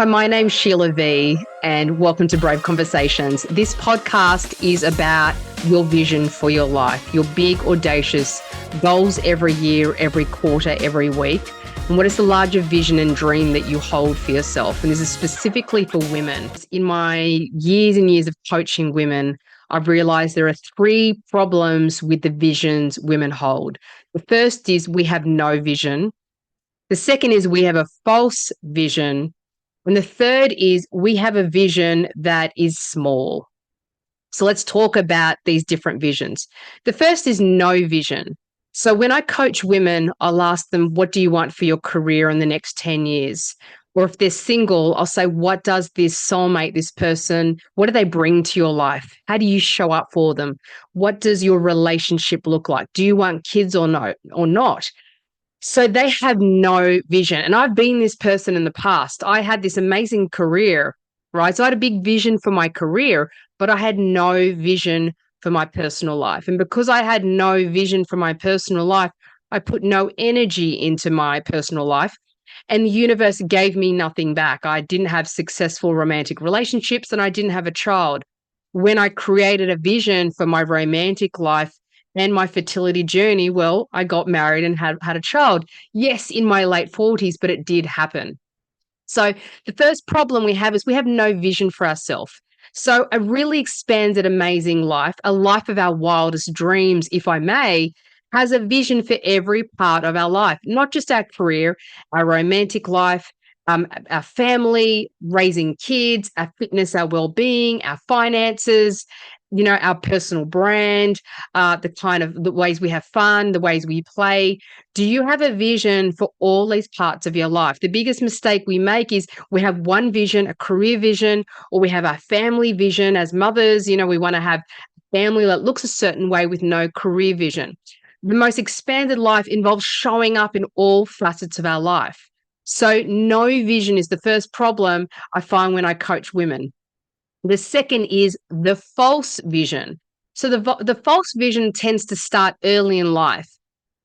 Hi, my name's Sheila V, and welcome to Brave Conversations. This podcast is about your vision for your life, your big, audacious goals every year, every quarter, every week. And what is the larger vision and dream that you hold for yourself? And this is specifically for women. In my years and years of coaching women, I've realized there are three problems with the visions women hold. The first is we have no vision. The second is we have a false vision. And the third is we have a vision that is small. So let's talk about these different visions. The first is no vision. So when I coach women, I'll ask them, what do you want for your career in the next 10 years? Or if they're single, I'll say, what does this soulmate, this person, what do they bring to your life? How do you show up for them? What does your relationship look like? Do you want kids or not? So they have no vision. And I've been this person in the past. I had this amazing career, right? So I had a big vision for my career, but I had no vision for my personal life. And because I had no vision for my personal life, I put no energy into my personal life. And the universe gave me nothing back. I didn't have successful romantic relationships and I didn't have a child. When I created a vision for my romantic life, and my fertility journey, well, I got married and had a child. Yes, in my late 40s, but it did happen. So the first problem we have is we have no vision for ourselves. So a really expanded, amazing life, a life of our wildest dreams, if I may, has a vision for every part of our life, not just our career, our romantic life, our family, raising kids, our fitness, our well-being, our finances, our personal brand, the ways we have fun, the ways we play. Do you have a vision for all these parts of your life? The biggest mistake we make is we have one vision, a career vision, or we have our family vision as mothers. We want to have a family that looks a certain way with no career vision. The most expanded life involves showing up in all facets of our life. So no vision is the first problem I find when I coach women. The second is the false vision. So the false vision tends to start early in life.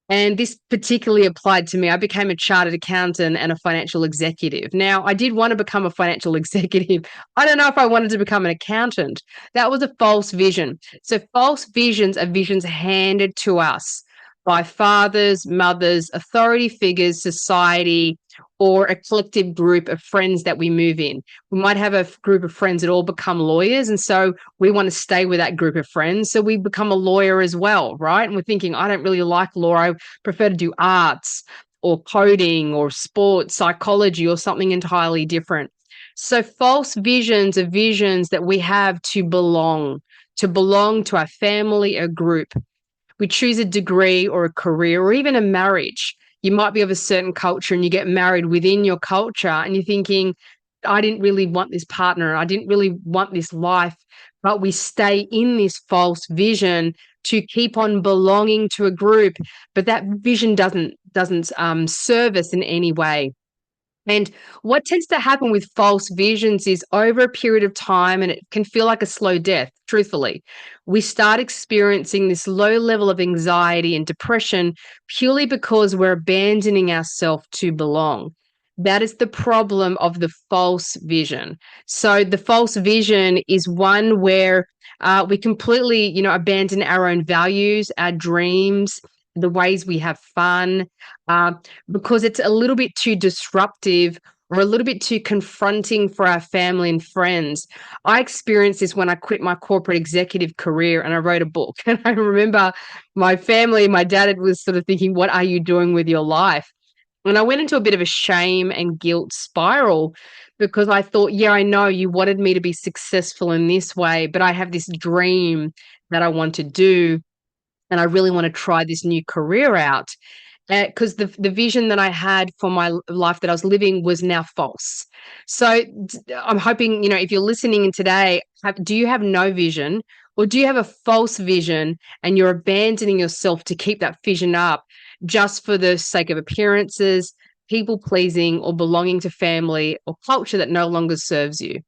And this particularly applied to me. I became a chartered accountant and a financial executive. Now, I did want to become a financial executive. I don't know if I wanted to become an accountant. That was a false vision. So false visions are visions handed to us by fathers, mothers, authority figures, society, or a collective group of friends that we move in. We might have a group of friends that all become lawyers, and so we want to stay with that group of friends, so we become a lawyer as well, right? And we're thinking, I don't really like law. I prefer to do arts or coding or sports, psychology, or something entirely different. So false visions are visions that we have to belong to our family, a group. We choose a degree or a career or even a marriage. You might be of a certain culture and you get married within your culture and you're thinking, I didn't really want this partner. I didn't really want this life, but we stay in this false vision to keep on belonging to a group, but that vision doesn't serve us in any way. And what tends to happen with false visions is over a period of time, and it can feel like a slow death, truthfully, we start experiencing this low level of anxiety and depression purely because we're abandoning ourselves to belong. That is the problem of the false vision. So the false vision is one where we completely, abandon our own values, our dreams, the ways we have fun, because it's a little bit too disruptive or a little bit too confronting for our family and friends. I experienced this when I quit my corporate executive career and I wrote a book. And I remember my family, my dad was sort of thinking, what are you doing with your life? And I went into a bit of a shame and guilt spiral because I thought, yeah, I know you wanted me to be successful in this way, but I have this dream that I want to do. And I really want to try this new career out because the vision that I had for my life that I was living was now false. So I'm hoping, if you're listening in today, do you have no vision or do you have a false vision and you're abandoning yourself to keep that vision up just for the sake of appearances, people pleasing, or belonging to family or culture that no longer serves you?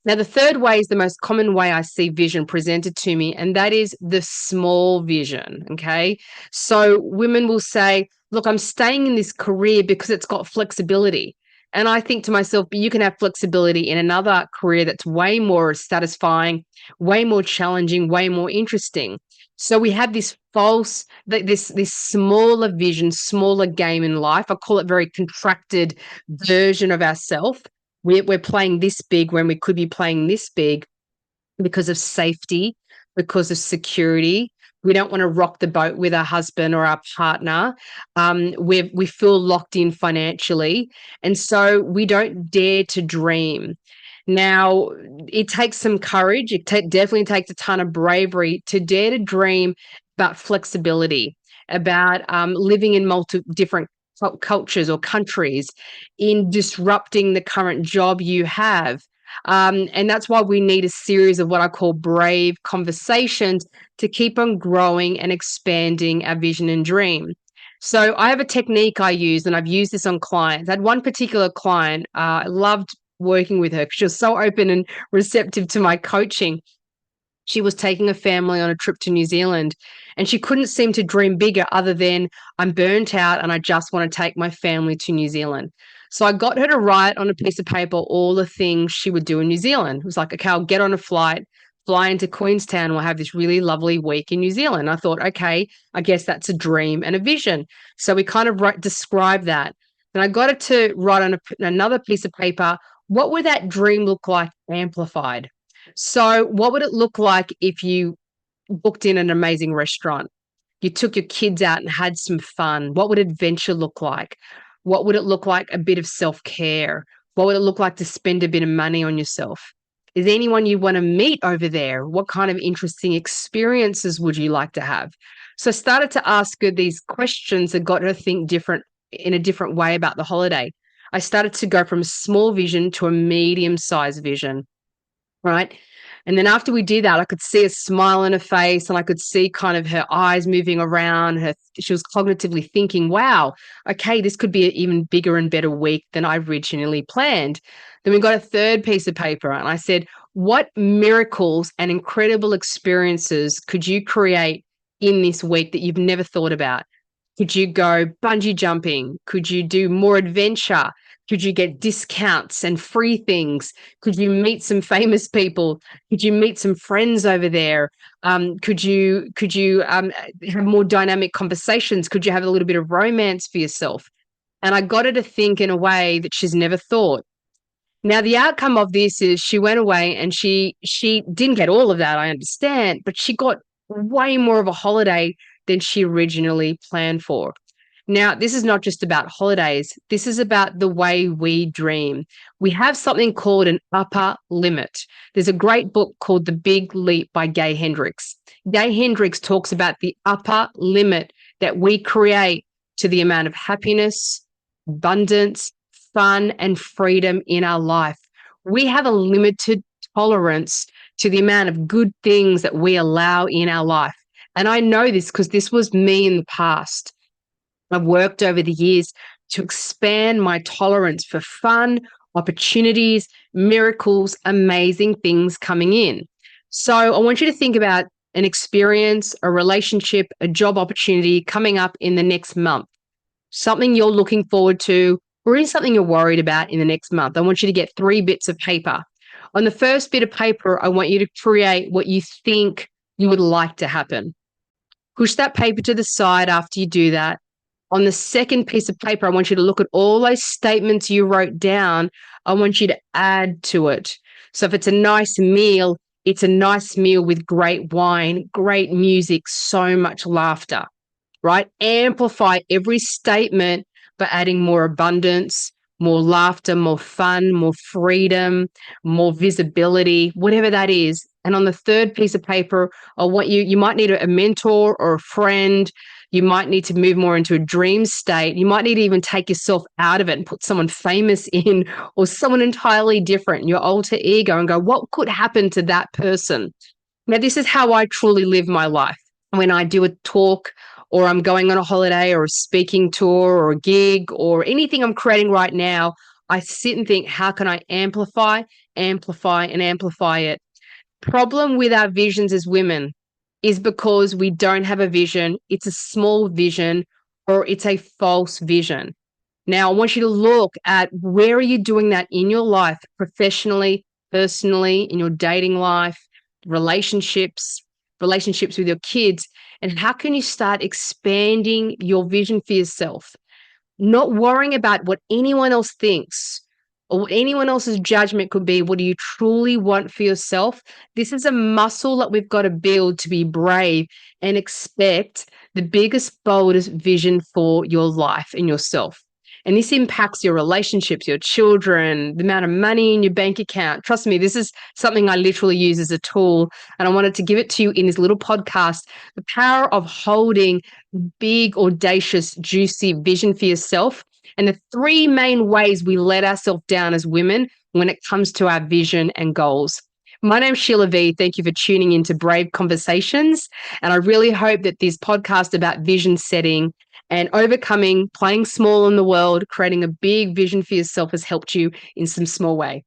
Now, the third way is the most common way I see vision presented to me, and that is the small vision, okay? So women will say, look, I'm staying in this career because it's got flexibility. And I think to myself, but you can have flexibility in another career that's way more satisfying, way more challenging, way more interesting. So we have this this smaller vision, smaller game in life. I call it very contracted version of ourself. We're playing this big when we could be playing this big because of safety, because of security. We don't want to rock the boat with our husband or our partner. We feel locked in financially. And so we don't dare to dream. Now, it takes some courage. Definitely takes a ton of bravery to dare to dream about flexibility, about living in different cultures or countries, in disrupting the current job you have. And that's why we need a series of what I call brave conversations to keep on growing and expanding our vision and dream. So I have a technique I use, and I've used this on clients. I had one particular client, I loved working with her because she was so open and receptive to my coaching. She was taking a family on a trip to New Zealand, and she couldn't seem to dream bigger other than, I'm burnt out and I just want to take my family to New Zealand. So I got her to write on a piece of paper all the things she would do in New Zealand. It was like, okay, I'll get on a flight, fly into Queenstown, we'll have this really lovely week in New Zealand. I thought, okay, I guess that's a dream and a vision. So we kind of described that. And I got her to write on another piece of paper, what would that dream look like amplified? So, what would it look like if you booked in an amazing restaurant? You took your kids out and had some fun. What would adventure look like? What would it look like? A bit of self-care. What would it look like to spend a bit of money on yourself? Is there anyone you want to meet over there? What kind of interesting experiences would you like to have? So I started to ask her these questions that got her to think in a different way about the holiday. I started to go from a small vision to a medium-sized vision, right? And then after we did that, I could see a smile on her face, and I could see kind of her eyes moving around. She was cognitively thinking, wow, okay, this could be an even bigger and better week than I originally planned. Then we got a third piece of paper, and I said, what miracles and incredible experiences could you create in this week that you've never thought about? Could you go bungee jumping? Could you do more adventure? Could you get discounts and free things? Could you meet some famous people? Could you meet some friends over there? Could you have more dynamic conversations? Could you have a little bit of romance for yourself? And I got her to think in a way that she's never thought. Now, the outcome of this is she went away and she didn't get all of that, I understand, but she got way more of a holiday than she originally planned for. Now, this is not just about holidays. This is about the way we dream. We have something called an upper limit. There's a great book called The Big Leap by Gay Hendricks. Gay Hendricks talks about the upper limit that we create to the amount of happiness, abundance, fun, and freedom in our life. We have a limited tolerance to the amount of good things that we allow in our life. And I know this because this was me in the past. I've worked over the years to expand my tolerance for fun, opportunities, miracles, amazing things coming in. So I want you to think about an experience, a relationship, a job opportunity coming up in the next month, something you're looking forward to, or is something you're worried about in the next month. I want you to get 3 bits of paper. On the first bit of paper, I want you to create what you think you would like to happen. Push that paper to the side after you do that. On the second piece of paper, I want you to look at all those statements you wrote down. I want you to add to it. So if it's a nice meal, it's a nice meal with great wine, great music, so much laughter, right? Amplify every statement by adding more abundance, more laughter, more fun, more freedom, more visibility, whatever that is. And on the third piece of paper, I want you might need a mentor or a friend. You might need to move more into a dream state. You might need to even take yourself out of it and put someone famous in, or someone entirely different, your alter ego, and go, what could happen to that person? Now, this is how I truly live my life. When I do a talk, or I'm going on a holiday or a speaking tour or a gig or anything I'm creating right now, I sit and think, how can I amplify, amplify, and amplify it? Problem with our visions as women is because we don't have a vision. It's a small vision, or it's a false vision. Now, I want you to look at where are you doing that in your life, professionally, personally, in your dating life, relationships, relationships with your kids, and how can you start expanding your vision for yourself? Not worrying about what anyone else thinks or what anyone else's judgment could be. What do you truly want for yourself? This is a muscle that we've got to build to be brave and expect the biggest, boldest vision for your life and yourself. And this impacts your relationships, your children, the amount of money in your bank account. Trust me, this is something I literally use as a tool. And I wanted to give it to you in this little podcast, the power of holding big, audacious, juicy vision for yourself, and the three main ways we let ourselves down as women when it comes to our vision and goals. My name's Sheila V. Thank you for tuning into Brave Conversations. And I really hope that this podcast about vision setting and overcoming, playing small in the world, creating a big vision for yourself has helped you in some small way.